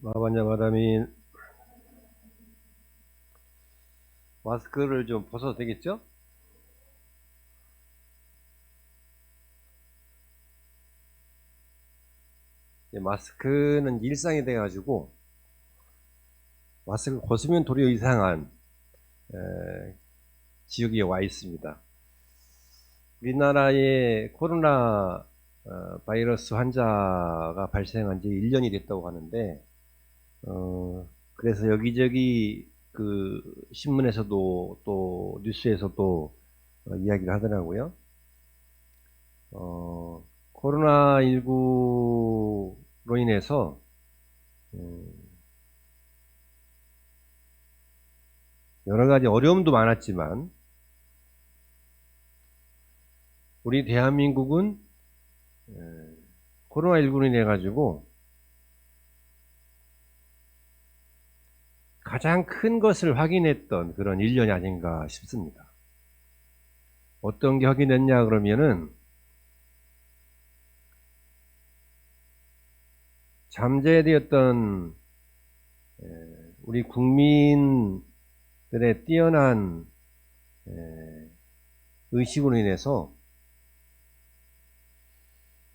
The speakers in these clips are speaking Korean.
마반야 마다민 마스크를 좀 벗어도 되겠죠? 마스크는 일상이 돼가지고 마스크 벗으면 도리어 이상한 지역에 와 있습니다. 우리나라에 코로나 바이러스 환자가 발생한 지 1년이 됐다고 하는데 그래서 여기저기 그 신문에서도 또 뉴스에서도 이야기를 하더라고요. 코로나19로 인해서 여러 가지 어려움도 많았지만 우리 대한민국은 코로나19로 인해 가지고 가장 큰 것을 확인했던 그런 1년이 아닌가 싶습니다. 어떤 게 확인됐냐 그러면은 잠재되었던 우리 국민들의 뛰어난 의식으로 인해서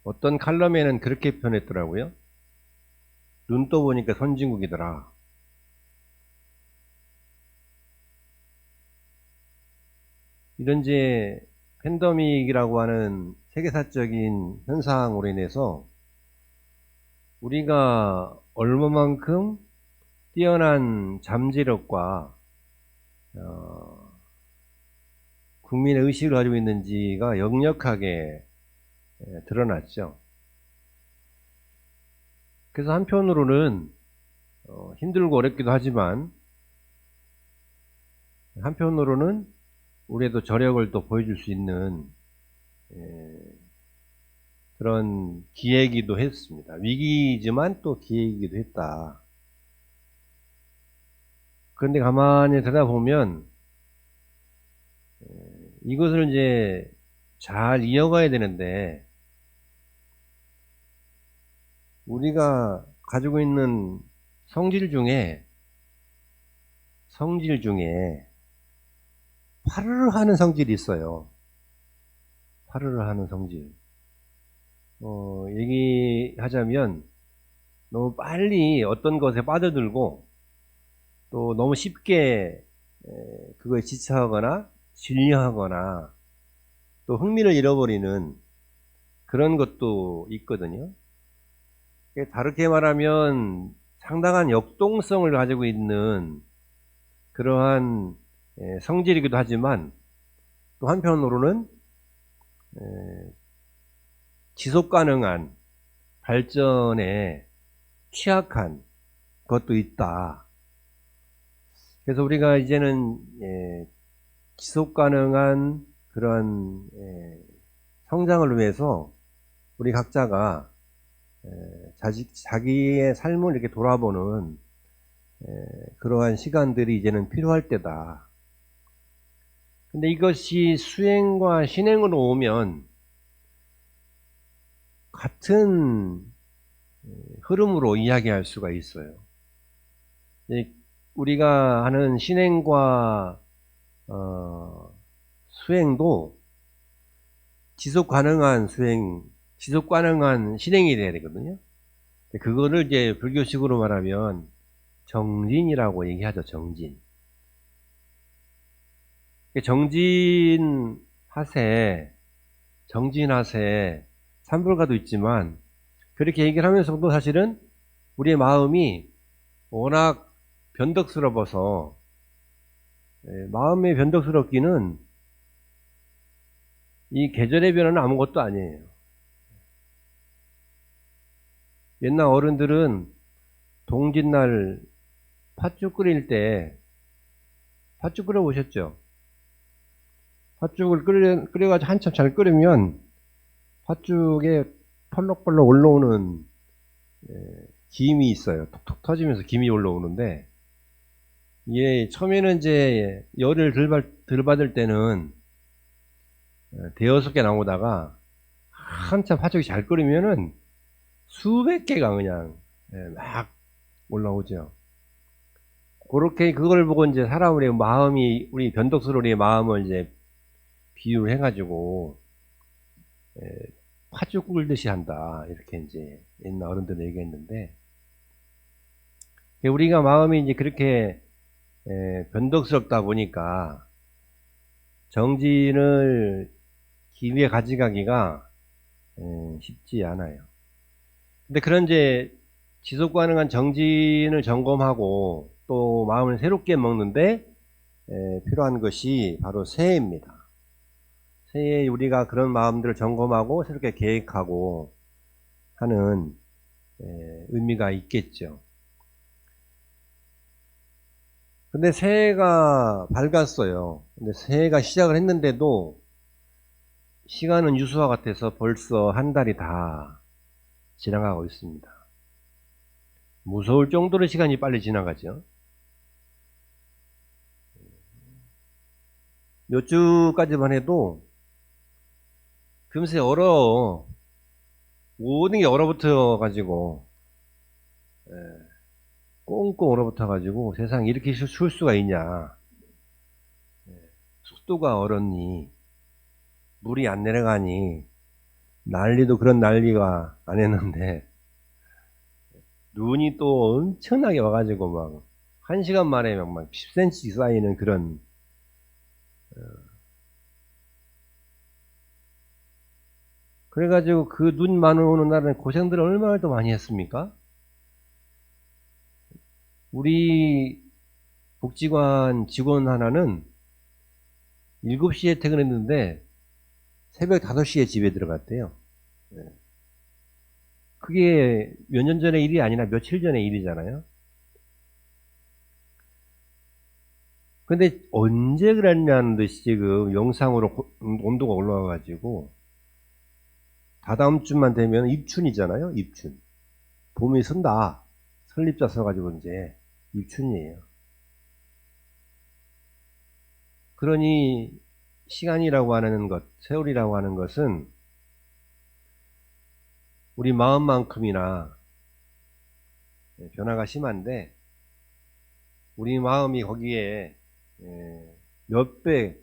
어떤 칼럼에는 그렇게 표현했더라고요. 눈 떠보니까 선진국이더라. 이런 이제 팬데믹이라고 하는 세계사적인 현상으로 인해서 우리가 얼마만큼 뛰어난 잠재력과 국민의 의식을 가지고 있는지가 역력하게 드러났죠. 그래서 한편으로는 힘들고 어렵기도 하지만 한편으로는 우리도 저력을 또 보여줄 수 있는 그런 기회이기도 했습니다. 위기이지만 또 기회이기도 했다. 그런데 가만히 들여다보면 이것을 이제 잘 이어가야 되는데 우리가 가지고 있는 성질 중에 파르르 하는 성질이 있어요. 파르르 하는 성질. 얘기하자면 너무 빨리 어떤 것에 빠져들고 또 너무 쉽게 그거에 지쳐하거나 질려하거나 또 흥미를 잃어버리는 그런 것도 있거든요. 다르게 말하면 상당한 역동성을 가지고 있는 그러한 성질이기도 하지만 또 한편으로는 지속 가능한 발전에 취약한 것도 있다. 그래서 우리가 이제는 지속 가능한 그런 성장을 위해서 우리 각자가 자기의 삶을 이렇게 돌아보는 그러한 시간들이 이제는 필요할 때다. 근데 이것이 수행과 신행으로 오면 같은 흐름으로 이야기할 수가 있어요. 우리가 하는 신행과 수행도 지속 가능한 수행, 지속 가능한 신행이 돼야 되거든요. 그거를 이제 불교식으로 말하면 정진이라고 얘기하죠. 정진하세, 삼불가도 있지만 그렇게 얘기를 하면서도 사실은 우리의 마음이 워낙 변덕스러워서 마음이 변덕스럽기는 이 계절의 변화는 아무것도 아니에요. 옛날 어른들은 동짓날 팥죽 끓일 때 팥죽 끓여 보셨죠? 팥죽을 끓여가지고 한참 잘 끓이면 팥죽에 펄럭펄럭 올라오는 김이 있어요. 톡톡 터지면서 김이 올라오는데 이게 처음에는 이제 열을 덜 받을 때는 대여섯 개 나오다가 한참 팥죽이 잘 끓이면은 수백 개가 그냥 막 올라오죠. 그렇게 그걸 보고 이제 사람의 마음이, 우리 변덕스러운 마음을 이제 비유를 해가지고 파죽 꿀듯이 한다, 이렇게 이제 옛날 어른들 얘기했는데, 우리가 마음이 이제 그렇게 변덕스럽다 보니까 정진을 길게 가져가기가 쉽지 않아요. 근데 그런 이제 지속 가능한 정진을 점검하고 또 마음을 새롭게 먹는데 필요한 것이 바로 새해입니다. 새해에 우리가 그런 마음들을 점검하고 새롭게 계획하고 하는 의미가 있겠죠. 근데 새해가 밝았어요. 근데 새해가 시작을 했는데도 시간은 유수와 같아서 벌써 한 달이 다 지나가고 있습니다. 무서울 정도로 시간이 빨리 지나가죠. 몇 주까지만 해도 금세 모든 게 얼어붙어 가지고 꽁꽁 얼어붙어 가지고 세상에 이렇게 추울 수가 있냐, 습도가 얼었니, 물이 안 내려가니, 난리도 그런 난리가 안 했는데 눈이 또 엄청나게 와가지고 막 1시간 만에 막 10cm 쌓이는 그런 그래가지고 그 눈 많이 오는 날은 고생들을 얼마나 더 많이 했습니까? 우리 복지관 직원 하나는 7시에 퇴근했는데 새벽 5시에 집에 들어갔대요. 그게 몇 년 전의 일이 아니라 며칠 전의 일이잖아요. 근데 언제 그랬냐는 듯이 지금 영상으로 온도가 올라와가지고 다다음 주만 되면 입춘이잖아요. 입춘. 봄이 선다. 설립자 써가지고 이제 입춘이에요. 그러니 시간이라고 하는 것, 세월이라고 하는 것은 우리 마음만큼이나 변화가 심한데 우리 마음이 거기에 몇 배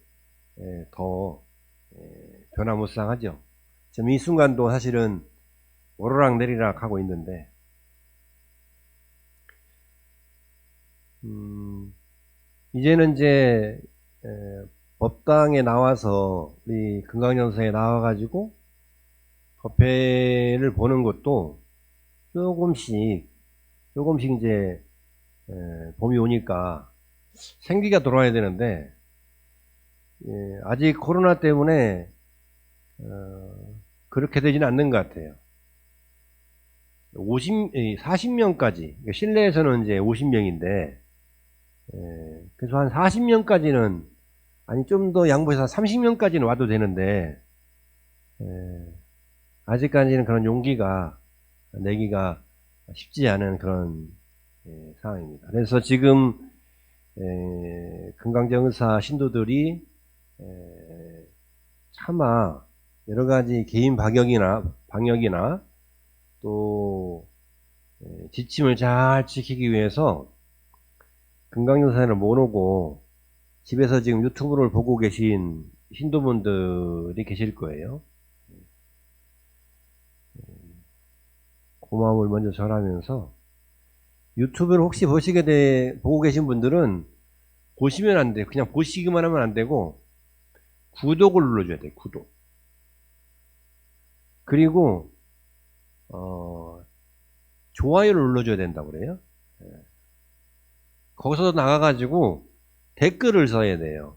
더 변화무쌍하죠. 지금 이 순간도 사실은 오르락 내리락 하고 있는데 이제는 이제 법당에 나와서 우리 금강연서에 나와가지고 법회를 보는 것도 조금씩 이제 봄이 오니까 생기가 돌아야 되는데 아직 코로나 때문에 그렇게 되지는 않는 것 같아요. 40명까지, 실내에서는 이제 50명인데 그래서 한 40명까지는, 아니 좀 더 양보해서 한 30명까지는 와도 되는데 아직까지는 그런 용기가 내기가 쉽지 않은 그런 상황입니다. 그래서 지금 금강정사 신도들이 차마 여러 가지 개인 방역이나 또 지침을 잘 지키기 위해서 금강정사를 못 오고 집에서 지금 유튜브를 보고 계신 신도분들이 계실 거예요. 고마움을 먼저 전하면서, 유튜브를 혹시 보고 계신 분들은 보시면 안 돼요. 그냥 보시기만 하면 안 되고 구독을 눌러줘야 돼요. 구독. 그리고 좋아요를 눌러줘야 된다고 그래요. 거기서 나가가지고 댓글을 써야 돼요.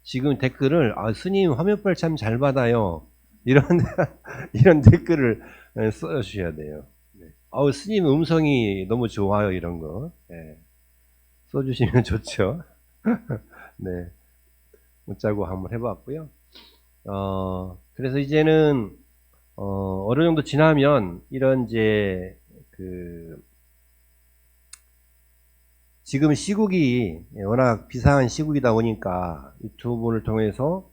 지금 댓글을 스님 화면빨 참 잘 받아요, 이런 이런 댓글을 써주셔야 돼요. 스님 음성이 너무 좋아요, 이런 거 써주시면 좋죠. 네, 문자고 한번 해봤고요. 그래서 이제는 어느 정도 지나면 이런 이제 지금 시국이 워낙 비상한 시국이다 보니까 유튜브를 통해서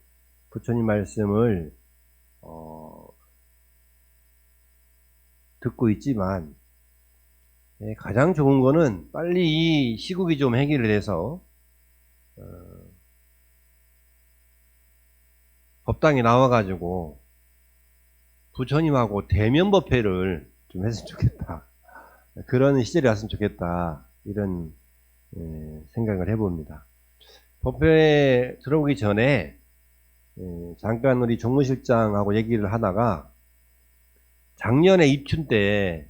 부처님 말씀을 듣고 있지만 가장 좋은 거는 빨리 이 시국이 좀 해결이 돼서 법당에 나와가지고 부처님하고 대면 법회를 좀 했으면 좋겠다. 그런 시절이 왔으면 좋겠다. 이런 생각을 해봅니다. 법회에 들어오기 전에 잠깐 우리 종무실장하고 얘기를 하다가 작년에 입춘 때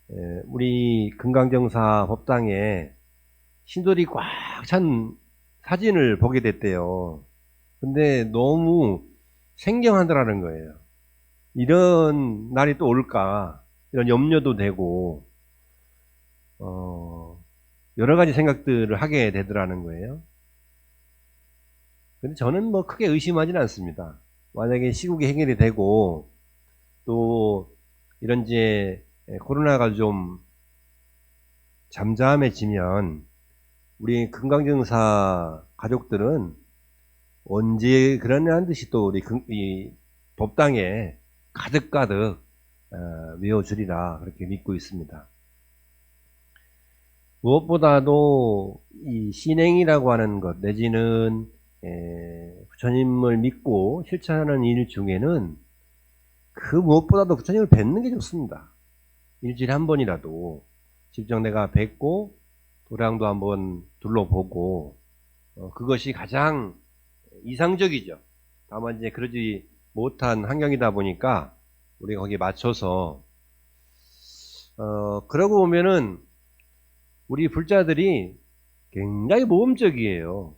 우리 금강정사 법당에 신돌이 꽉 찬 사진을 보게 됐대요. 근데 너무 생경하더라는 거예요. 이런 날이 또 올까 이런 염려도 되고 여러 가지 생각들을 하게 되더라는 거예요. 근데 저는 뭐 크게 의심하지는 않습니다. 만약에 시국이 해결이 되고 또 이런 이제 코로나가 좀 잠잠해지면 우리 금강정사 가족들은 언제 그러냐는 듯이 또 우리 이 법당에 가득가득 메워주리라 그렇게 믿고 있습니다. 무엇보다도 이 신행이라고 하는 것 내지는 부처님을 믿고 실천하는 일 중에는 그 무엇보다도 부처님을 뵙는 게 좋습니다. 일주일에 한 번이라도 직접 내가 뵙고 도량도 한번 둘러보고 그것이 가장 이상적이죠. 다만 이제 그러지 못한 환경이다 보니까 우리가 거기에 맞춰서 그러고 보면은 우리 불자들이 굉장히 모험적이에요.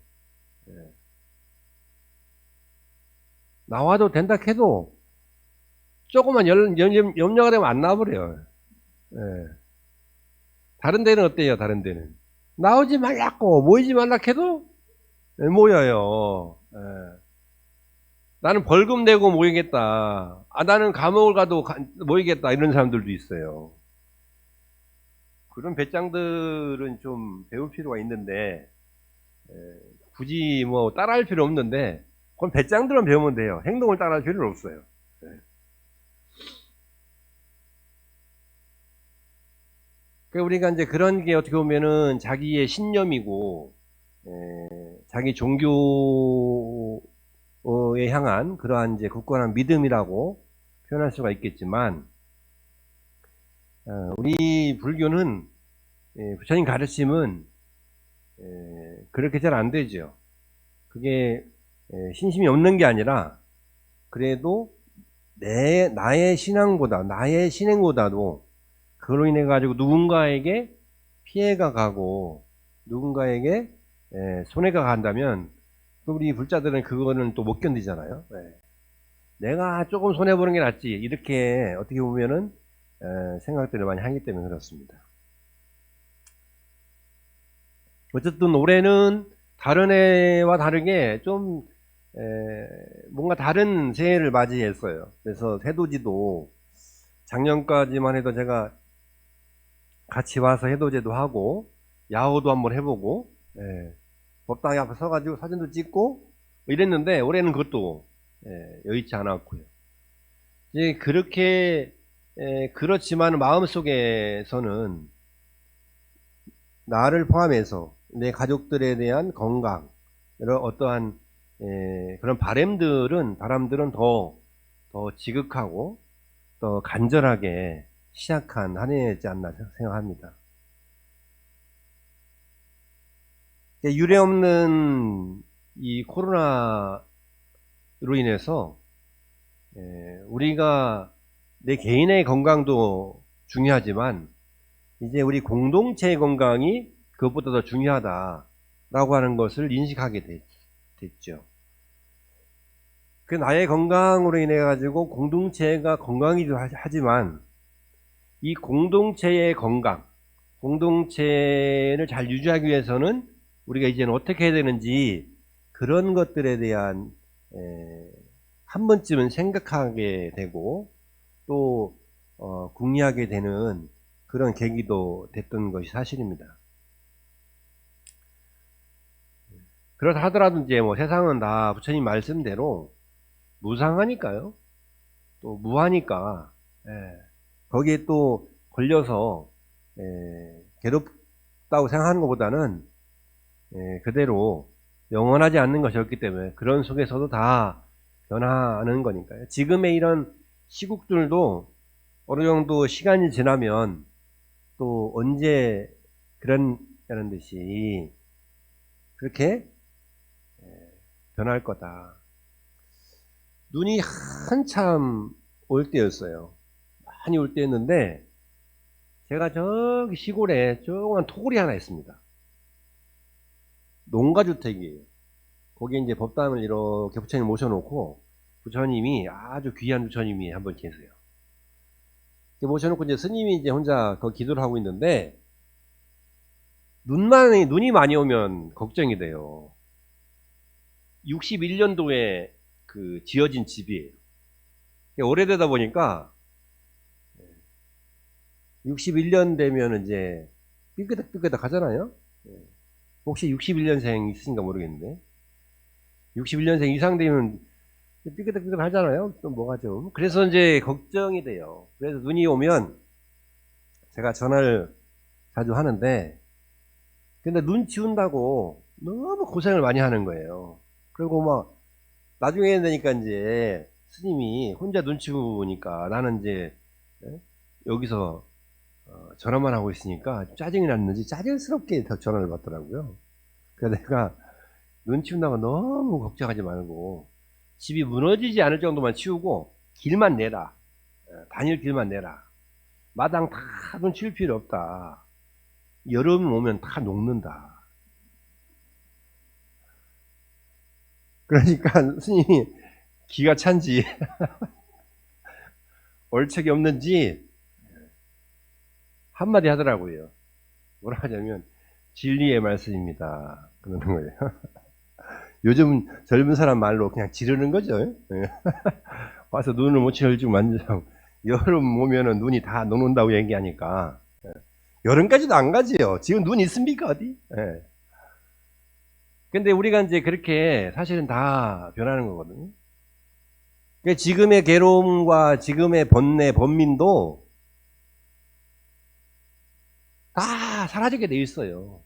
나와도 된다 해도 조금만 염려가 되면 안 나와버려요. 다른 데는 어때요? 다른 데는 나오지 말라고 모이지 말라 해도 모여요. 나는 벌금 내고 모이겠다. 나는 감옥을 가도 모이겠다. 이런 사람들도 있어요. 그런 배짱들은 좀 배울 필요가 있는데 굳이 뭐 따라할 필요 없는데 그건 배짱들만 배우면 돼요. 행동을 따라할 필요는 없어요. 그러니까 우리가 이제 그런 게 어떻게 보면은 자기의 신념이고 자기 종교에 향한 그러한 이제 굳건한 믿음이라고 표현할 수가 있겠지만 우리 불교는 부처님 가르침은 그렇게 잘 안 되죠. 그게 신심이 없는 게 아니라 그래도 나의 신앙보다 나의 신행보다도 그로 인해 가지고 누군가에게 피해가 가고 누군가에게 손해가 간다면 우리 불자들은 그거는 또 못 견디잖아요. 내가 조금 손해 보는 게 낫지 이렇게 어떻게 보면은 생각들을 많이 하기 때문에 그렇습니다. 어쨌든 올해는 다른 해와 다르게 좀 뭔가 다른 새해를 맞이했어요. 그래서 해돋이도 작년까지만 해도 제가 같이 와서 해돋이도 하고 야호도 한번 해보고 법당에 앞에 서가지고 사진도 찍고 이랬는데 올해는 그것도 여의치 않았고요. 이제 그렇게 그렇지만 마음속에서는 나를 포함해서 내 가족들에 대한 건강 이런 어떠한 그런 바람들은 더 지극하고 더 간절하게 시작한 한 해이지 않나 생각합니다. 유례없는 이 코로나로 인해서 우리가 내 개인의 건강도 중요하지만 이제 우리 공동체의 건강이 그것보다 더 중요하다라고 하는 것을 인식하게 됐죠. 그 나의 건강으로 인해 가지고 공동체가 건강이기도 하지만 이 공동체의 건강, 공동체를 잘 유지하기 위해서는 우리가 이제는 어떻게 해야 되는지 그런 것들에 대한 한 번쯤은 생각하게 되고 또 궁리하게 되는 그런 계기도 됐던 것이 사실입니다. 그렇다 하더라도 이제 뭐 세상은 다 부처님 말씀대로 무상하니까요. 또 무하니까 거기에 또 걸려서 괴롭다고 생각하는 것보다는 그대로 영원하지 않는 것이었기 때문에 그런 속에서도 다 변화하는 거니까요. 지금의 이런 시국들도 어느 정도 시간이 지나면 또 언제 그런다는 듯이 그렇게 변할 거다. 눈이 한참 올 때였어요. 많이 올 때였는데 제가 저기 시골에 조그만 토굴이 하나 있습니다. 농가주택이에요. 거기에 이제 법당을 이렇게 부처님 모셔놓고 부처님이 아주 귀한 부처님이 한 분 계세요. 모셔놓고 이제 스님이 이제 혼자 그 기도를 하고 있는데 눈이 많이 오면 걱정이 돼요. 61년도에 그 지어진 집이에요. 오래되다 보니까 61년 되면 이제 삐끄덕삐끄덕 하잖아요. 혹시 61년생 있으신가 모르겠는데 61년생 이상 되면 삐끄덕삐끄덕 하잖아요. 또 뭐가 좀 그래서 이제 걱정이 돼요. 그래서 눈이 오면 제가 전화를 자주 하는데 근데 눈 치운다고 너무 고생을 많이 하는 거예요. 그리고 막 나중에 되니까 이제 스님이 혼자 눈 치우니까 나는 이제 여기서 전화만 하고 있으니까 짜증이 났는지 짜증스럽게 더 전화를 받더라고요. 그래서 내가 눈 치운다고 너무 걱정하지 말고 집이 무너지지 않을 정도만 치우고 길만 내라. 다닐 길만 내라. 마당 다 눈 치울 필요 없다. 여름 오면 다 녹는다. 그러니까 스님이 기가 찬지 얼척이 없는지 한마디 하더라고요. 뭐라 하냐면 진리의 말씀입니다. 그러는 거예요. 요즘 젊은 사람 말로 그냥 지르는 거죠. 와서 눈을 못 치울지고 만지고 여름 오면은 눈이 다 녹는다고 얘기하니까 여름까지도 안 가지요. 지금 눈 있습니까 어디? 근데 우리가 이제 그렇게 사실은 다 변하는 거거든요. 그러니까 지금의 괴로움과 지금의 번뇌, 번민도 다 사라지게 돼 있어요.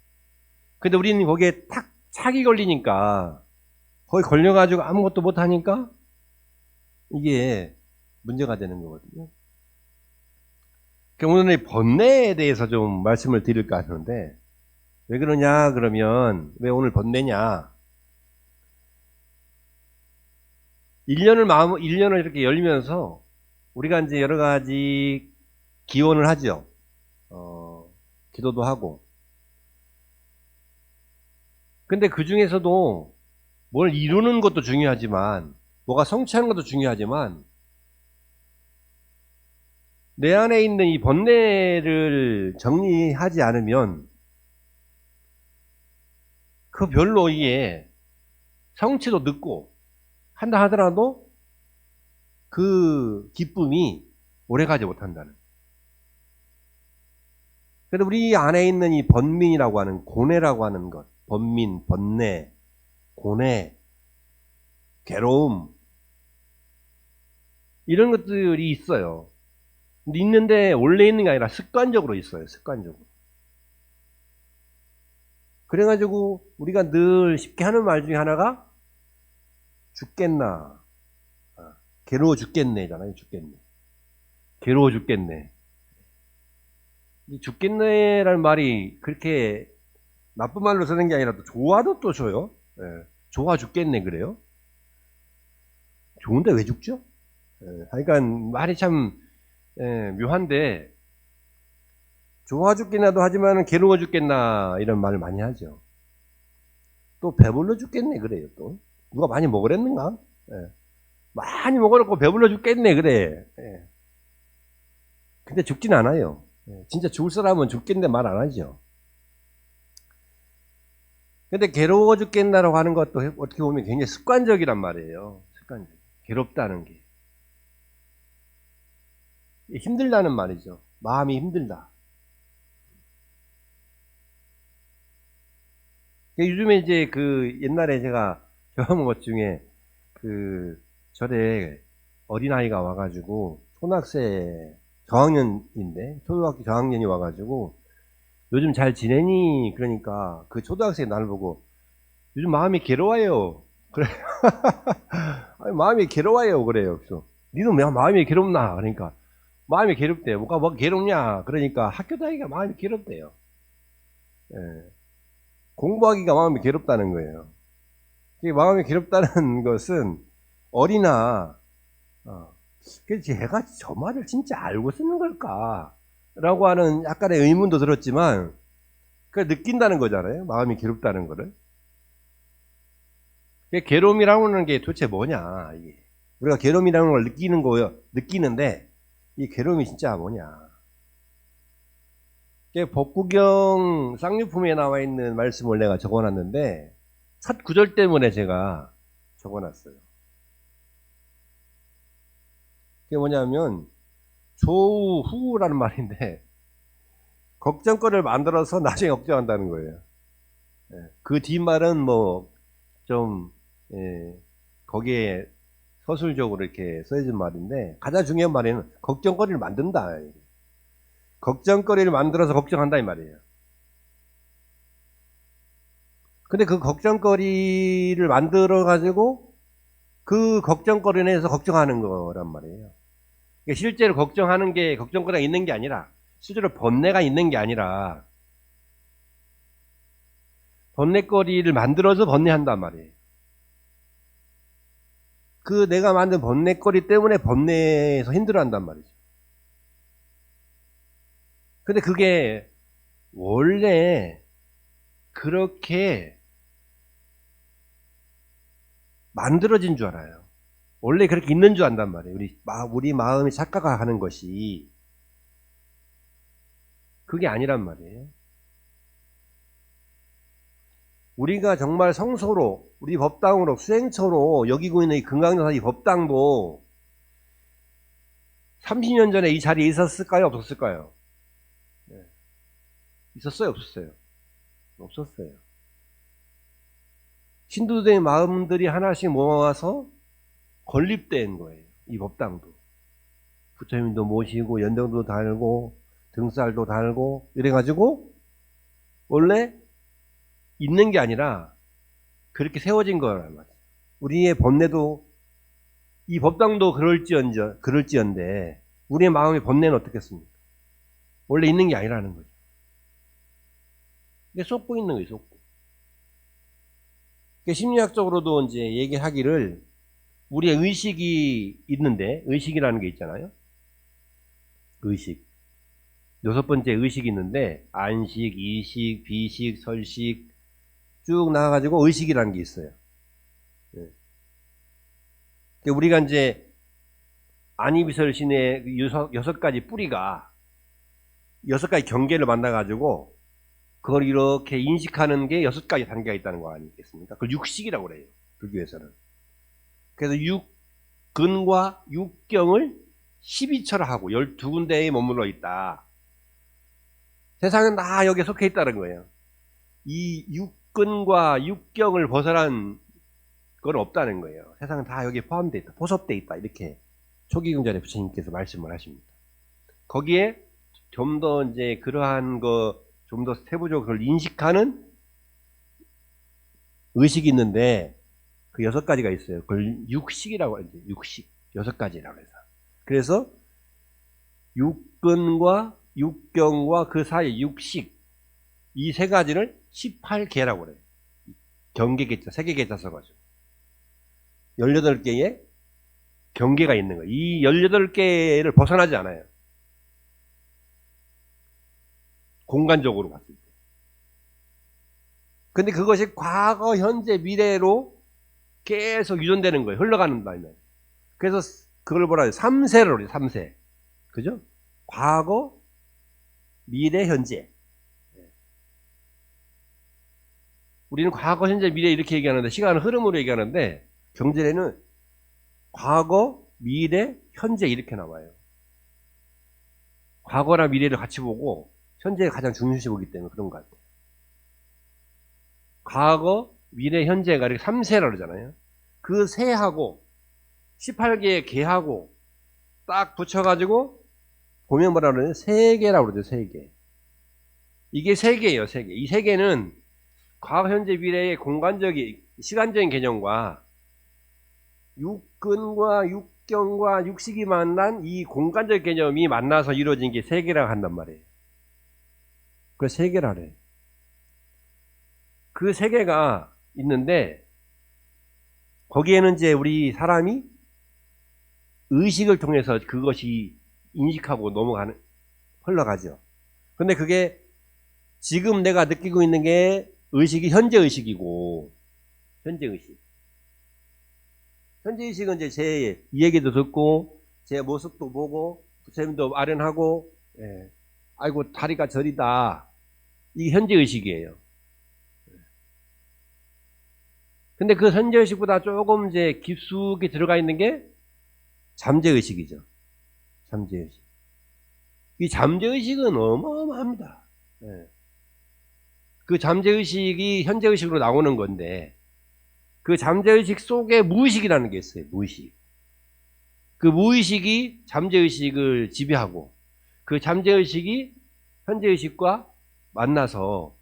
근데 우리는 거기에 탁 착이 걸리니까 거기 걸려가지고 아무것도 못하니까 이게 문제가 되는 거거든요. 그러니까 오늘 번뇌에 대해서 좀 말씀을 드릴까 하는데 왜 그러냐 그러면 왜 오늘 번뇌냐 1년을 이렇게 열면서 우리가 이제 여러 가지 기원을 하죠. 기도도 하고. 근데 그 중에서도 뭘 이루는 것도 중요하지만, 뭐가 성취하는 것도 중요하지만, 내 안에 있는 이 번뇌를 정리하지 않으면, 그 별로 이게 성취도 늦고, 한다 하더라도 그 기쁨이 오래가지 못한다는. 그래서 우리 안에 있는 이 번민이라고 하는 고뇌라고 하는 것, 번민, 번뇌, 고뇌, 괴로움 이런 것들이 있어요. 근데 있는데 원래 있는 게 아니라 습관적으로 있어요. 습관적으로. 그래가지고 우리가 늘 쉽게 하는 말 중에 하나가 죽겠나, 괴로워 죽겠네잖아요. 죽겠네, 괴로워 죽겠네. 이 죽겠네라는 말이 그렇게 나쁜 말로 쓰는 게 아니라 또 좋아도 또 줘요. 좋아 죽겠네 그래요. 좋은데 왜 죽죠? 그러니까 말이 참 묘한데 좋아 죽겠나도 하지만 괴로워 죽겠나 이런 말을 많이 하죠. 또 배불러 죽겠네 그래요. 또 누가 많이 먹으랬는가? 많이 먹어놓고 배불러 죽겠네 그래. 근데 죽진 않아요. 진짜 죽을 사람은 죽겠네 말 안 하죠. 근데 괴로워 죽겠나라고 하는 것도 어떻게 보면 굉장히 습관적이란 말이에요. 습관적. 괴롭다는 게. 힘들다는 말이죠. 마음이 힘들다. 요즘에 이제 그 옛날에 제가 경험한 것 중에 그 절에 어린아이가 와가지고 초등학생 저학년인데 초등학교 저학년이 와가지고 요즘 잘 지내니? 그러니까 그 초등학생이 나를 보고 요즘 마음이 괴로워요. 그래. 아니, 마음이 괴로워요. 그래요. 그래서 니는 왜 마음이 괴롭나? 그러니까 마음이 괴롭대요. 뭐가 괴롭냐? 그러니까 학교 다니기가 마음이 괴롭대요. 예. 공부하기가 마음이 괴롭다는 거예요. 이 마음이 괴롭다는 것은 어리나, 그래서 제가 저 말을 진짜 알고 쓰는 걸까? 라고 하는 약간의 의문도 들었지만, 그걸 느낀다는 거잖아요. 마음이 괴롭다는 거를. 괴로움이라고 하는 게 도대체 뭐냐, 이게. 우리가 괴로움이라는 걸 느끼는 거예요. 느끼는데, 이 괴로움이 진짜 뭐냐. 법구경 쌍유품에 나와 있는 말씀을 내가 적어놨는데, 첫 구절 때문에 제가 적어놨어요. 그게 뭐냐면, 조우후라는 말인데, 걱정거리를 만들어서 나중에 걱정한다는 거예요. 그 뒷말은 거기에 서술적으로 이렇게 써있는 말인데, 가장 중요한 말에는 걱정거리를 만든다. 걱정거리를 만들어서 걱정한다 이 말이에요. 근데 그 걱정거리를 만들어 가지고 그 걱정거리 내에서 걱정하는 거란 말이에요. 그러니까 실제로 걱정하는 게 걱정거리가 있는 게 아니라 실제로 번뇌가 있는 게 아니라 번뇌거리를 만들어서 번뇌한단 말이에요. 그 내가 만든 번뇌거리 때문에 번뇌에서 힘들어한단 말이죠. 근데 그게 원래 그렇게 만들어진 줄 알아요. 원래 그렇게 있는 줄 안단 말이에요. 우리 마음이 착각을 하는 것이 그게 아니란 말이에요. 우리가 정말 성소로, 우리 법당으로, 수행처로 여기고 있는 이 금강정사 이 법당도 30년 전에 이 자리에 있었을까요? 없었을까요? 네. 있었어요? 없었어요? 없었어요. 신도들의 마음들이 하나씩 모아서 건립된 거예요. 이 법당도. 부처님도 모시고 연등도 달고 등살도 달고 이래가지고 원래 있는 게 아니라 그렇게 세워진 거란 말이에요. 우리의 번뇌도 이 법당도 그럴지언데 우리의 마음의 번뇌는 어떻겠습니까? 원래 있는 게 아니라는 거죠. 이게 쏟고 있는 거예요. 쏟고. 심리학적으로도 이제 얘기하기를 우리의 의식이 있는데 의식이라는 게 있잖아요. 의식. 6번째 의식이 있는데 안식, 이식, 비식, 설식 쭉 나와가지고 의식이라는 게 있어요. 우리가 이제 안이비설신의 6가지 뿌리가 6가지 경계를 만나가지고 그걸 이렇게 인식하는 게 6가지 단계가 있다는 거 아니겠습니까? 그걸 육식이라고 그래요. 불교에서는. 그래서 육근과 육경을 12처를 하고 12군데에 머물러 있다. 세상은 다 여기에 속해 있다는 거예요. 이 육근과 육경을 벗어난 건 없다는 거예요. 세상은 다 여기에 포함되어 있다. 포섭되어 있다. 이렇게 초기경전에 부처님께서 말씀을 하십니다. 거기에 좀 더 이제 그러한 좀 더 세부적으로 그걸 인식하는 의식이 있는데 그 6가지가 있어요. 그걸 육식이라고 하죠. 육식. 6가지라고 해서. 그래서 육근과 육경과 그 사이 육식 이 3가지를 18개라고 그래요. 경계계자, 세계계자 써가지고 18개의 경계가 있는 거예요. 이 18개를 벗어나지 않아요. 공간적으로 봤을 때. 근데 그것이 과거, 현재, 미래로 계속 유전되는 거예요. 흘러가는 다면. 그래서 그걸 뭐라 해요? 3세로 그래요. 3세. 그죠? 과거, 미래, 현재. 우리는 과거, 현재, 미래 이렇게 얘기하는데 시간 흐름으로 얘기하는데 경전에는 과거, 미래, 현재 이렇게 나와요. 과거나 미래를 같이 보고 현재가 가장 중요시 보기 때문에 그런 것 같아요. 과거, 미래, 현재가 이렇게 3세라고 그러잖아요. 그 세하고 18개의 개하고 딱 붙여가지고 보면 뭐라 그러냐? 3개라고 그러죠. 3개. 이게 세계예요, 세계. 이 세계는 과거, 현재, 미래의 공간적인, 시간적인 개념과 육근과 육경과 육식이 만난 이 공간적 개념이 만나서 이루어진 게 세계라고 한단 말이에요. 그 세계라래. 그 세계가 있는데 거기에는 이제 우리 사람이 의식을 통해서 그것이 인식하고 넘어가는, 흘러가죠. 근데 그게 지금 내가 느끼고 있는 게 의식이 현재 의식이고, 현재 의식. 현재 의식은 이제 제 얘기도 듣고, 제 모습도 보고, 부처님도 아련하고, 예. 아이고, 다리가 저리다. 이게 현재 의식이에요. 근데 그 현재 의식보다 조금 이제 깊숙이 들어가 있는 게 잠재 의식이죠. 잠재 의식. 이 잠재 의식은 어마어마합니다. 예. 그 잠재 의식이 현재 의식으로 나오는 건데, 그 잠재 의식 속에 무의식이라는 게 있어요. 무의식. 그 무의식이 잠재 의식을 지배하고, 그 잠재 의식이 현재 의식과 만나서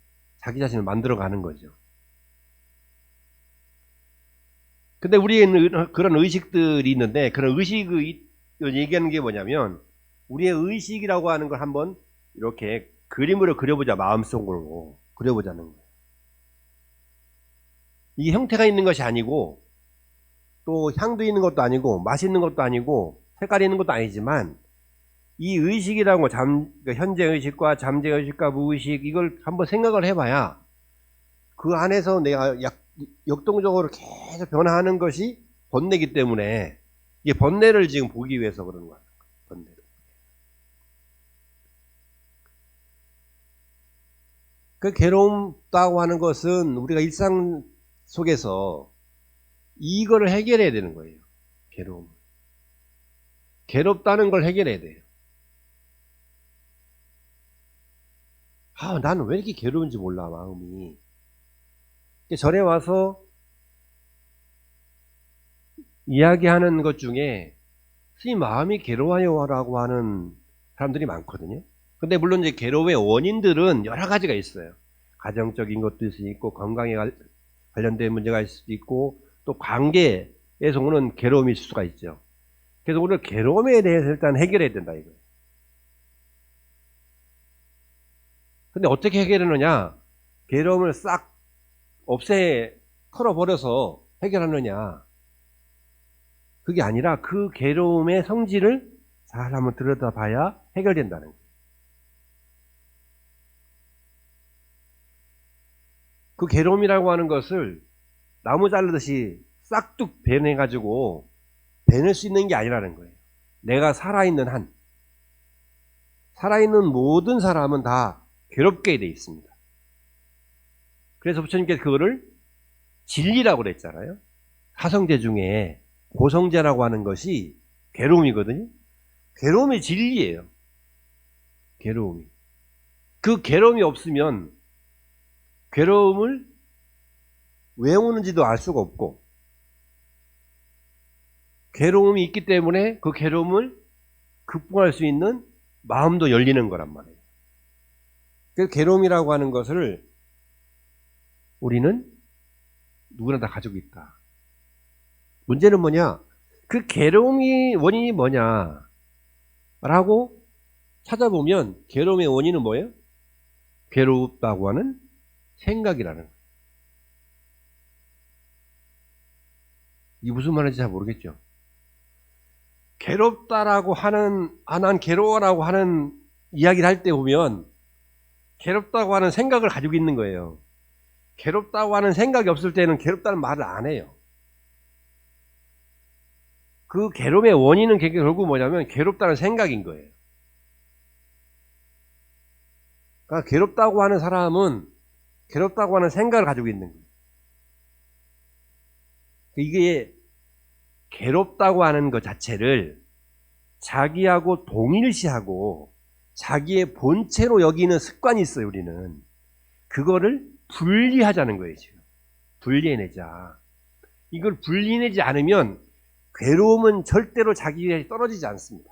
자기 자신을 만들어가는 거죠. 근데 우리에는 그런 의식들이 있는데, 그런 의식을 얘기하는 게 뭐냐면, 우리의 의식이라고 하는 걸 한번 이렇게 그림으로 그려보자. 마음속으로 그려보자는 거예요. 이게 형태가 있는 것이 아니고, 또 향도 있는 것도 아니고, 맛있는 것도 아니고, 색깔이 있는 것도 아니지만, 이 의식이라는 거, 그러니까 현재 의식과 잠재 의식과 무의식, 이걸 한번 생각을 해봐야 그 안에서 내가 역동적으로 계속 변화하는 것이 번뇌이기 때문에, 이게 번뇌를 지금 보기 위해서 그러는 거야. 번뇌를. 그 괴롭다고 하는 것은 우리가 일상 속에서 이거를 해결해야 되는 거예요. 괴로움을. 괴롭다는 걸 해결해야 돼요. 아, 나는 왜 이렇게 괴로운지 몰라, 마음이. 절에 와서 이야기하는 것 중에 스님 마음이 괴로워요 라고 하는 사람들이 많거든요. 근데 물론 이제 괴로움의 원인들은 여러 가지가 있어요. 가정적인 것도 있을 수 있고, 건강에 관련된 문제가 있을 수도 있고, 또 관계에서 오는 괴로움이 있을 수가 있죠. 그래서 오늘 괴로움에 대해서 일단 해결해야 된다, 이거예요. 근데 어떻게 해결하느냐? 괴로움을 싹 털어버려서 해결하느냐? 그게 아니라 그 괴로움의 성질을 잘 한번 들여다봐야 해결된다는 거예요. 그 괴로움이라고 하는 것을 나무 자르듯이 싹둑 베내가지고 베낼 수 있는 게 아니라는 거예요. 내가 살아있는 한, 살아있는 모든 사람은 다 괴롭게 돼 있습니다. 그래서 부처님께서 그거를 진리라고 그랬잖아요. 사성제 중에 고성제라고 하는 것이 괴로움이거든요. 괴로움이 진리예요. 괴로움이. 그 괴로움이 없으면 괴로움을 왜 오는지도 알 수가 없고, 괴로움이 있기 때문에 그 괴로움을 극복할 수 있는 마음도 열리는 거란 말이에요. 그 괴로움이라고 하는 것을 우리는 누구나 다 가지고 있다. 문제는 뭐냐? 그 괴로움이 원인이 뭐냐? 라고 찾아보면 괴로움의 원인은 뭐예요? 괴롭다고 하는 생각이라는 거예요. 이게 무슨 말인지 잘 모르겠죠? 괴롭다라고 하는, 난 괴로워라고 하는 이야기를 할 때 보면 괴롭다고 하는 생각을 가지고 있는 거예요. 괴롭다고 하는 생각이 없을 때는 괴롭다는 말을 안 해요. 그 괴로움의 원인은 결국 뭐냐면 괴롭다는 생각인 거예요. 그러니까 괴롭다고 하는 사람은 괴롭다고 하는 생각을 가지고 있는 거예요. 이게 괴롭다고 하는 것 자체를 자기하고 동일시하고 자기의 본체로 여기는 습관이 있어요, 우리는. 그거를 분리하자는 거예요, 지금. 분리해내자. 이걸 분리해내지 않으면 괴로움은 절대로 자기에 떨어지지 않습니다.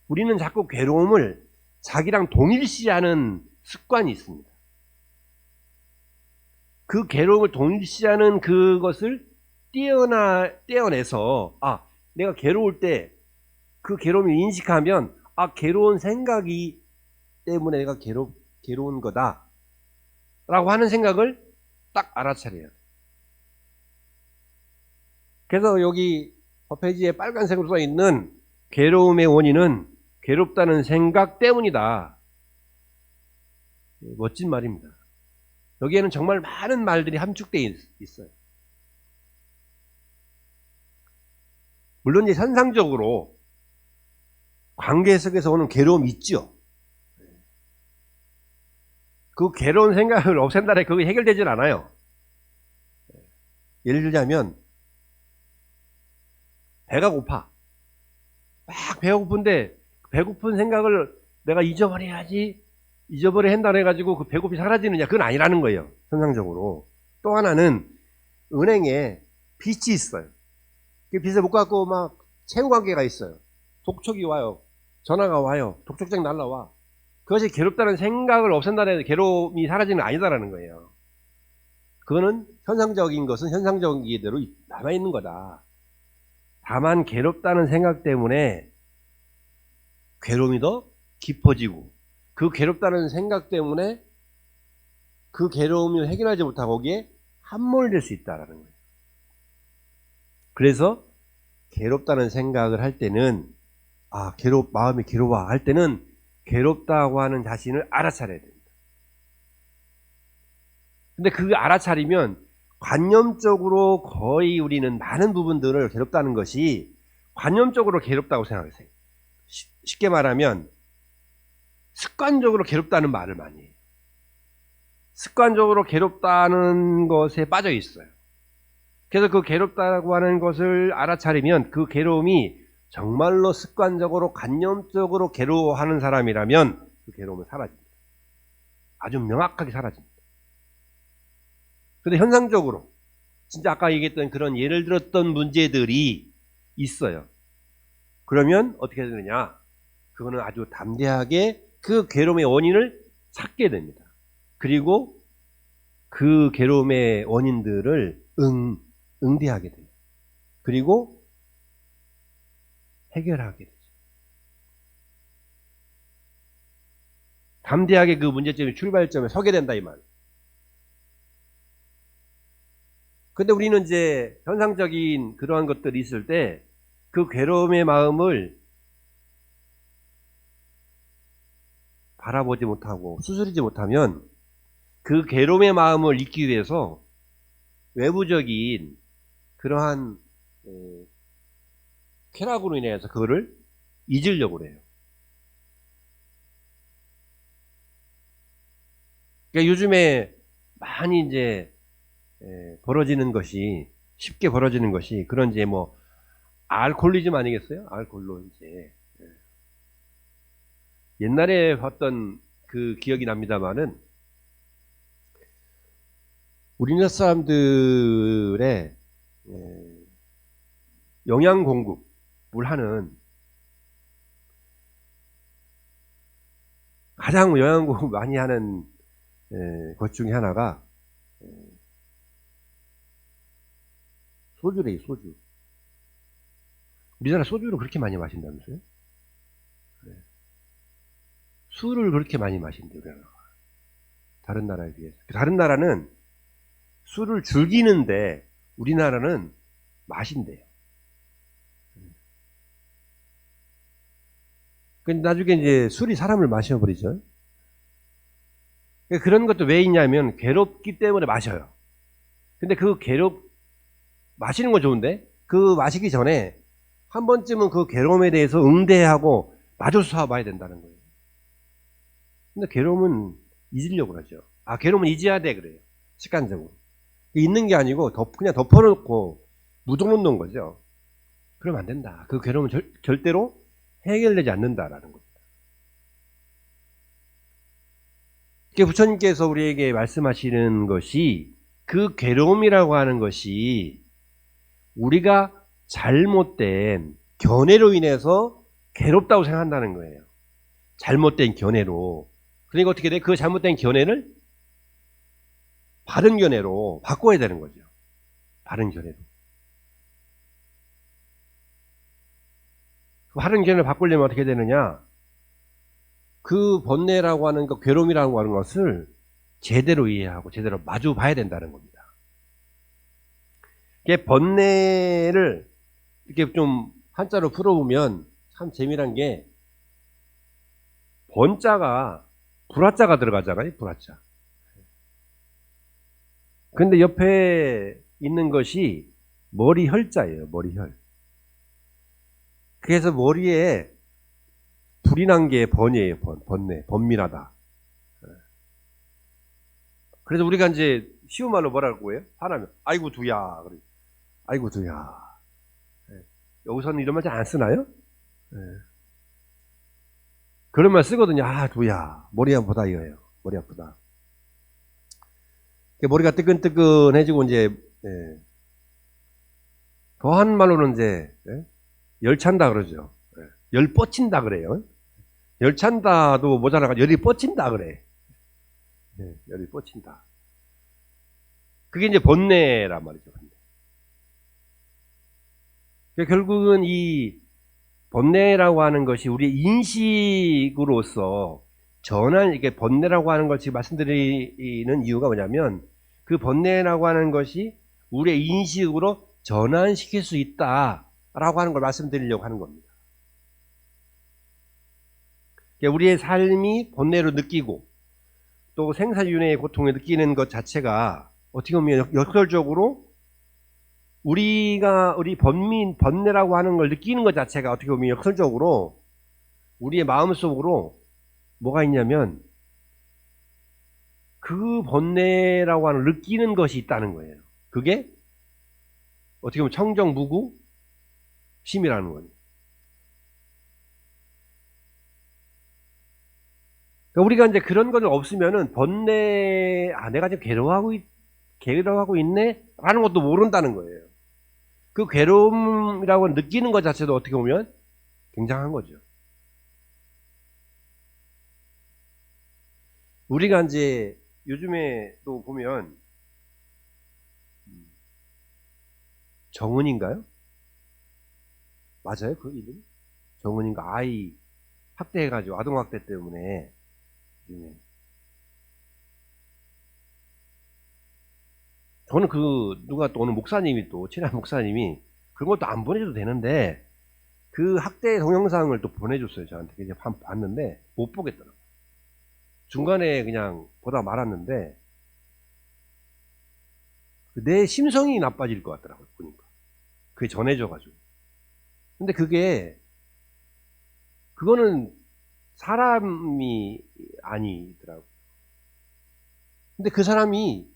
우리는 자꾸 괴로움을 자기랑 동일시하는 습관이 있습니다. 그 괴로움을 동일시하는 그것을 떼어내서, 내가 괴로울 때 그 괴로움을 인식하면, 괴로운 생각이 때문에 내가 괴로운 거다 라고 하는 생각을 딱 알아차려야 돼. 그래서 여기 페이지에 빨간색으로 써 있는 괴로움의 원인은 괴롭다는 생각 때문이다. 멋진 말입니다. 여기에는 정말 많은 말들이 함축되어 있어요. 물론 이제 현상적으로 관계 속에서 오는 괴로움이 있죠. 그 괴로운 생각을 없앤다래 그게 해결되질 않아요. 예를 들자면 배가 고파. 막 배가 고픈데 배고픈 생각을 내가 잊어버려야 한다 해가지고 그 배고픔이 사라지느냐, 그건 아니라는 거예요. 현상적으로. 또 하나는 은행에 빚이 있어요. 그 빚을 못 갚고 막 채무 관계가 있어요. 독촉이 와요. 전화가 와요. 독촉장 날라와. 그것이 괴롭다는 생각을 없앤다는 해서 괴로움이 사라지는 건 아니다라는 거예요. 그거는 현상적인 것은 현상적인 대로 남아있는 거다. 다만 괴롭다는 생각 때문에 괴로움이 더 깊어지고, 그 괴롭다는 생각 때문에 그 괴로움을 해결하지 못하고 거기에 함몰될 수 있다는 거예요. 그래서 괴롭다는 생각을 할 때는, 마음이 괴로워 할 때는 괴롭다고 하는 자신을 알아차려야 됩니다. 근데 그 알아차리면 관념적으로 거의 우리는 많은 부분들을 괴롭다는 것이 관념적으로 괴롭다고 생각하세요. 쉽게 말하면 습관적으로 괴롭다는 말을 많이 해요. 습관적으로 괴롭다는 것에 빠져 있어요. 그래서 그 괴롭다고 하는 것을 알아차리면 그 괴로움이 정말로 습관적으로 관념적으로 괴로워하는 사람이라면 그 괴로움은 사라집니다. 아주 명확하게 사라집니다. 근데 현상적으로 진짜 아까 얘기했던 그런 예를 들었던 문제들이 있어요. 그러면 어떻게 되느냐? 그거는 아주 담대하게 그 괴로움의 원인을 찾게 됩니다. 그리고 그 괴로움의 원인들을 응대하게 돼요. 그리고 해결하게 되죠. 담대하게 그 문제점의 출발점에 서게 된다 이 말. 근데 우리는 이제 현상적인 그러한 것들이 있을 때 그 괴로움의 마음을 바라보지 못하고 수술하지 못하면 그 괴로움의 마음을 잊기 위해서 외부적인 그러한 쾌락으로 인해서 그거를 잊으려고 해요. 그러니까 요즘에 많이 이제 벌어지는 것이, 쉽게 벌어지는 것이 그런 이제 뭐 알코올리즘 아니겠어요? 알코올로 이제 옛날에 봤던 그 기억이 납니다만은 우리나라 사람들의 영양 공급을 하는 가장 영양 공급 많이 하는 것 중에 하나가 소주래요, 소주. 우리나라 소주를 그렇게 많이 마신다면서요? 네. 술을 그렇게 많이 마신대요, 우리나라가. 다른 나라에 비해서. 다른 나라는 술을 즐기는데 우리나라는 마신대요. 근데 나중에 이제 술이 사람을 마셔버리죠. 그런 것도 왜 있냐면 괴롭기 때문에 마셔요. 근데 마시는 건 좋은데 그 마시기 전에 한 번쯤은 그 괴로움에 대해서 응대하고 마주서 봐야 된다는 거예요. 근데 괴로움은 잊으려고 하죠. 괴로움은 잊어야 돼 그래요. 습관적으로. 있는 게 아니고 그냥 덮어놓고 묻어놓는 거죠. 그러면 안 된다. 그 괴로움은 절대로 해결되지 않는다라는 겁니다. 부처님께서 우리에게 말씀하시는 것이 그 괴로움이라고 하는 것이 우리가 잘못된 견해로 인해서 괴롭다고 생각한다는 거예요. 잘못된 견해로. 그러니까 어떻게 돼? 그 잘못된 견해를 바른 견해로 바꿔야 되는 거죠. 바른 견해로. 바른 견해를 바꾸려면 어떻게 되느냐? 그 번뇌라고 하는 것, 괴로움이라고 하는 것을 제대로 이해하고 제대로 마주 봐야 된다는 겁니다. 이게 번뇌를 이렇게 좀 한자로 풀어보면 참 재미난 게 번자가 불화자가 들어가잖아요. 불화자. 근데 옆에 있는 것이 머리혈자예요. 머리혈. 그래서 머리에 불이 난 게 번이에요. 번뇌. 번민하다. 그래서 우리가 이제 쉬운 말로 뭐라고 해요? 화나면 아이고 두야. 아이고 두야. 여기서는 이런 말 잘 안 쓰나요? 그런 말 쓰거든요. 아 두야. 머리 아프다 이거예요. 머리 아프다. 머리가 뜨끈뜨끈해지고 이제 더한 말로는 이제 열찬다 그러죠. 열 뻗친다 그래요. 열 찬다도 모자라가 열이 뻗친다 그래. 열이 뻗친다. 그게 이제 번뇌란 말이죠. 그러니까 결국은 이 번뇌라고 하는 것이 우리의 인식으로서 전환, 이게 번뇌라고 하는 것을 말씀드리는 이유가 뭐냐면 그 번뇌라고 하는 것이 우리의 인식으로 전환시킬 수 있다라고 하는 걸 말씀드리려고 하는 겁니다. 그러니까 우리의 삶이 번뇌로 느끼고 또 생사윤회의 고통을 느끼는 것 자체가 어떻게 보면 역설적으로 우리 번뇌라고 하는 걸 느끼는 것 자체가 어떻게 보면 역설적으로 우리의 마음속으로 뭐가 있냐면 그 번뇌라고 하는 느끼는 것이 있다는 거예요. 그게 어떻게 보면 청정무구 심이라는 거예요. 그러니까 우리가 이제 그런 것이 없으면은 번뇌, 내가 지금 괴로워하고 있네? 라는 것도 모른다는 거예요. 그 괴로움이라고 느끼는 것 자체도 어떻게 보면 굉장한 거죠. 우리가 이제 요즘에 또 보면 정은인가요? 맞아요? 그 이름? 정은인가? 아이 학대해가지고 아동학대 때문에 저는 누가 또 오늘 목사님이 또 친한 목사님이 그런 것도 안 보내줘도 되는데 그 학대 동영상을 또 보내줬어요. 저한테. 이제 봤는데 못 보겠더라고요. 중간에 그냥 보다 말았는데 내 심성이 나빠질 것 같더라고요. 보니까 그게 전해져가지고. 근데 그거는 사람이 아니더라고요. 근데 그 사람이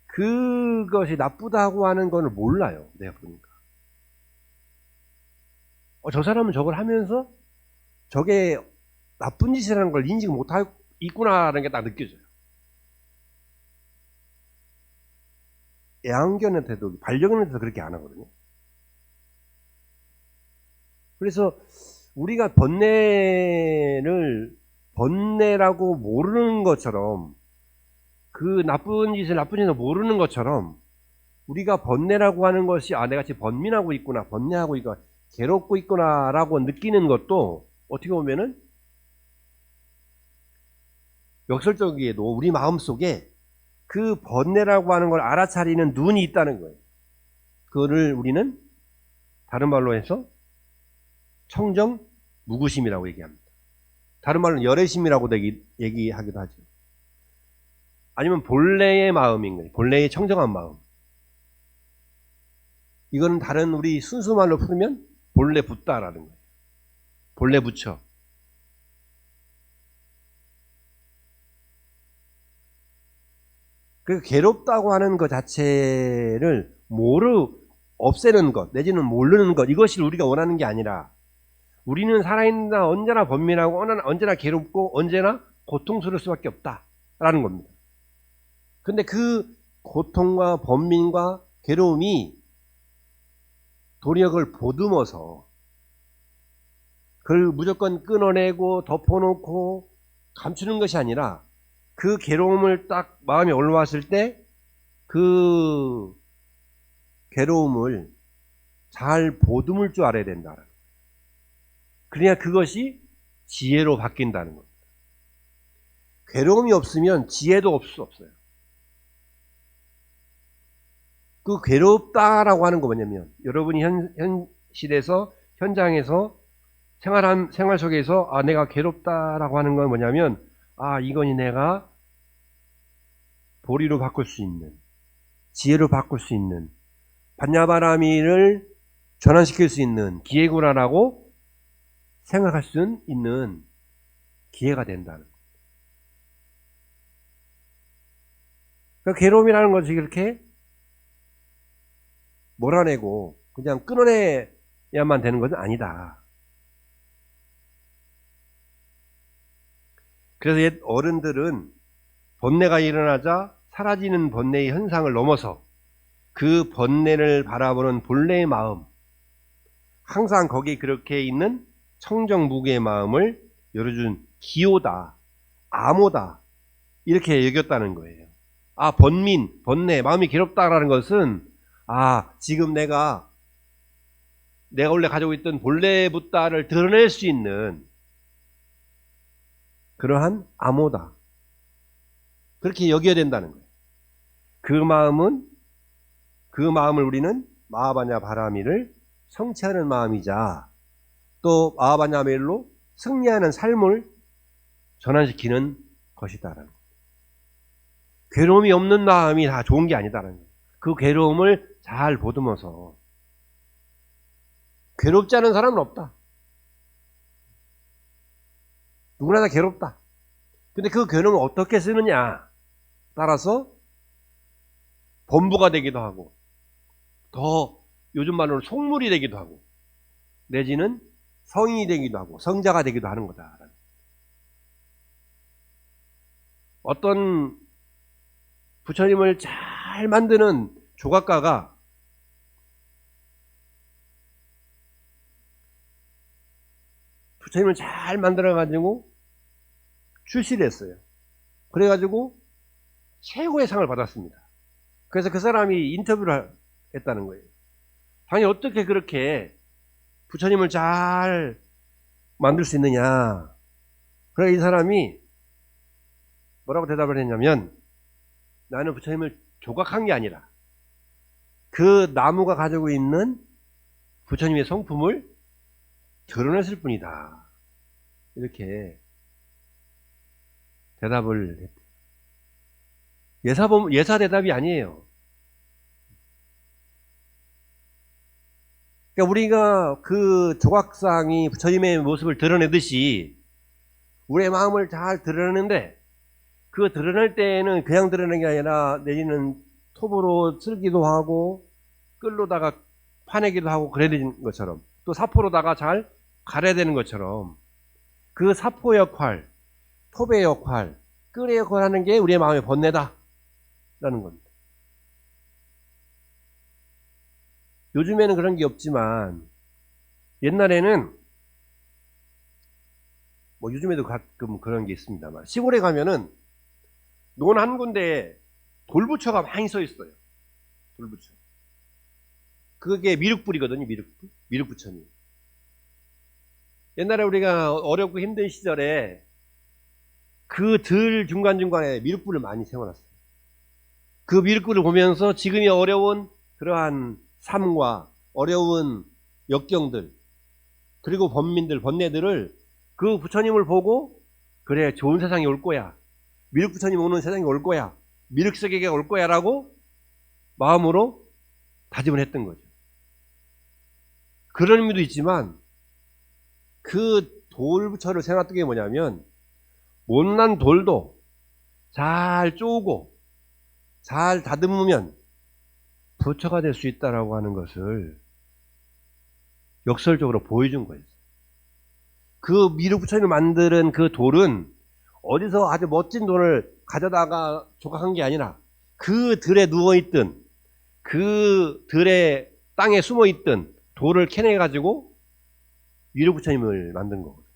그것이 나쁘다고 하는 걸 몰라요. 내가 보니까. 저 사람은 저걸 하면서 저게 나쁜 짓이라는 걸 인식 못하고 있구나라는 게 딱 느껴져요. 애완견한테도, 반려견한테도 그렇게 안 하거든요. 그래서 우리가 번뇌라고 모르는 것처럼 그 나쁜 짓을 모르는 것처럼 우리가 번뇌라고 하는 것이 내가 지금 번민하고 있구나, 번뇌하고 있구나, 괴롭고 있구나 라고 느끼는 것도 어떻게 보면은 역설적이게도 우리 마음속에 그 번뇌라고 하는 걸 알아차리는 눈이 있다는 거예요. 그거를 우리는 다른 말로 해서 청정무구심이라고 얘기합니다. 다른 말로는 열애심이라고도 얘기하기도 하죠. 아니면 본래의 마음인 거예요. 본래의 청정한 마음. 이거는 다른 우리 순수 말로 풀면 본래 붙다라는 거예요. 본래 붙여. 그 괴롭다고 하는 것 자체를 없애는 것, 내지는 모르는 것, 이것이 우리가 원하는 게 아니라 우리는 살아있는 언제나 번민하고 언제나 괴롭고 언제나 고통스러울 수밖에 없다라는 겁니다. 근데 그 고통과 번민과 괴로움이 도력을 보듬어서 그걸 무조건 끊어내고 덮어놓고 감추는 것이 아니라 그 괴로움을 딱 마음에 올라왔을 때 그 괴로움을 잘 보듬을 줄 알아야 된다는 거예요. 그래야 그것이 지혜로 바뀐다는 겁니다. 괴로움이 없으면 지혜도 없을 수 없어요. 그 괴롭다라고 하는 거 뭐냐면 여러분이 현실에서 현장에서 생활 속에서 내가 괴롭다라고 하는 건 뭐냐면 이건이 내가 도리로 바꿀 수 있는 지혜로 바꿀 수 있는 반야바라미를 전환시킬 수 있는 기회구나라고 생각할 수 있는 기회가 된다는 거예요. 그러니까 괴로움이라는 것이 그렇게 몰아내고 그냥 끊어내야만 되는 것은 아니다. 그래서 옛 어른들은 번뇌가 일어나자 사라지는 번뇌의 현상을 넘어서 그 번뇌를 바라보는 본래의 마음, 항상 거기에 그렇게 있는 청정무구의 마음을 열어준 기호다, 암호다 이렇게 여겼다는 거예요. 번뇌, 마음이 괴롭다라는 것은 지금 내가 원래 가지고 있던 본래 붓다를 드러낼 수 있는 그러한 암호다. 그렇게 여겨야 된다는 거예요. 그 마음을 우리는 마하바냐 바라미를 성취하는 마음이자 또 마하바냐 멜로 승리하는 삶을 전환시키는 것이다라는 거예요. 괴로움이 없는 마음이 다 좋은 게 아니다라는 거예요. 그 괴로움을 잘 보듬어서 괴롭지 않은 사람은 없다. 누구나 다 괴롭다. 근데 그 괴로움을 어떻게 쓰느냐 따라서 범부가 되기도 하고 더 요즘 말로는 속물이 되기도 하고 내지는 성인이 되기도 하고 성자가 되기도 하는 거다. 어떤 부처님을 잘 만드는 조각가가 부처님을 잘 만들어가지고 출시를 했어요. 그래가지고 최고의 상을 받았습니다. 그래서 그 사람이 인터뷰를 했다는 거예요. 당연히 어떻게 그렇게 부처님을 잘 만들 수 있느냐. 그래서 이 사람이 뭐라고 대답을 했냐면 나는 부처님을 조각한 게 아니라 그 나무가 가지고 있는 부처님의 성품을 드러냈을 뿐이다. 이렇게 대답을 했대요. 예사 대답이 아니에요. 그러니까 우리가 그 조각상이 부처님의 모습을 드러내듯이 우리의 마음을 잘 드러내는데 그 드러낼 때에는 그냥 드러내는 게 아니라 내지는 톱으로 쓸기도 하고 끌로다가 파내기도 하고 그래야 되는 것처럼 또 사포로다가 잘 가려야 되는 것처럼 그 사포 역할, 톱의 역할, 끌의 역할 하는 게 우리의 마음의 번뇌다 라는 겁니다. 요즘에는 그런 게 없지만 옛날에는 요즘에도 가끔 그런 게 있습니다만 시골에 가면은 논 한 군데에 돌부처가 많이 서 있어요. 돌부처. 그게 미륵불이거든요. 미륵부처님. 옛날에 우리가 어렵고 힘든 시절에 그 들 중간중간에 미륵불을 많이 세워놨어요. 그 미륵불을 보면서 지금이 어려운 그러한 삶과 어려운 역경들 그리고 번뇌들을 그 부처님을 보고 그래 좋은 세상이 올 거야. 미륵부처님 오는 세상이 올 거야. 미륵세계가 올 거야 라고 마음으로 다짐을 했던 거죠. 그런 의미도 있지만 그 돌부처를 생각했던 게 뭐냐면 못난 돌도 잘 쪼고 잘 다듬으면 부처가 될 수 있다라고 하는 것을 역설적으로 보여준 거예요. 그 미륵부처님을 만드는 그 돌은 어디서 아주 멋진 돌을 가져다가 조각한 게 아니라 그 들에 누워있던 그 들에 땅에 숨어있던 돌을 캐내가지고 위로 부처님을 만든 거거든요.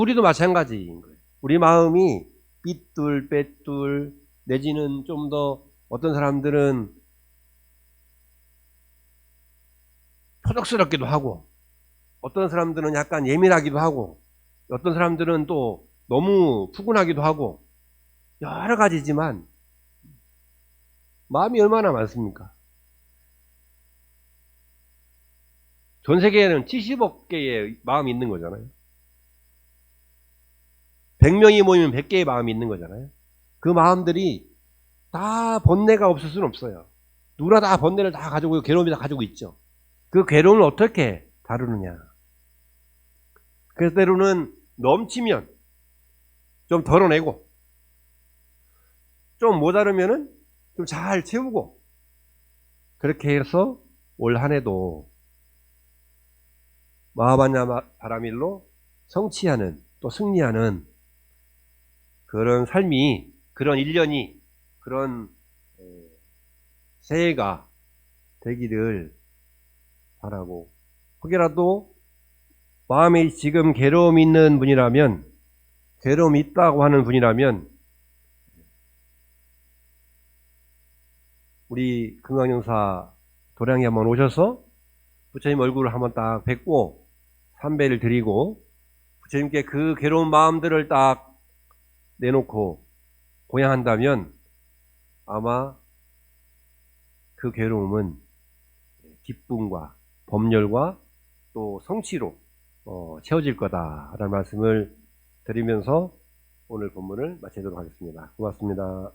우리도 마찬가지인 거예요. 우리 마음이 삐뚤 빼뚤 내지는 좀 더 어떤 사람들은 표적스럽기도 하고 어떤 사람들은 약간 예민하기도 하고 어떤 사람들은 또 너무 푸근하기도 하고 여러 가지지만 마음이 얼마나 많습니까? 전 세계에는 70억 개의 마음이 있는 거잖아요. 100명이 모이면 100개의 마음이 있는 거잖아요. 그 마음들이 다 번뇌가 없을 수는 없어요. 누구나 다 번뇌를 다 가지고 괴로움이 다 가지고 있죠. 그 괴로움을 어떻게 다루느냐. 그래서 때로는 넘치면 좀 덜어내고 좀 모자르면은 좀 잘 채우고 그렇게 해서 올 한 해도 마하반야 바라밀로 성취하는 또 승리하는 그런 삶이 그런 1년이 그런 새해가 되기를 바라고 혹여라도 마음에 지금 괴로움이 있는 분이라면 괴로움이 있다고 하는 분이라면 우리 금강영사 도량에 한번 오셔서 부처님 얼굴을 한번 딱 뵙고 삼배를 드리고 부처님께 그 괴로운 마음들을 딱 내놓고 고향한다면 아마 그 괴로움은 기쁨과 법열과 또 성취로 채워질 거다라는 말씀을 드리면서 오늘 본문을 마치도록 하겠습니다. 고맙습니다.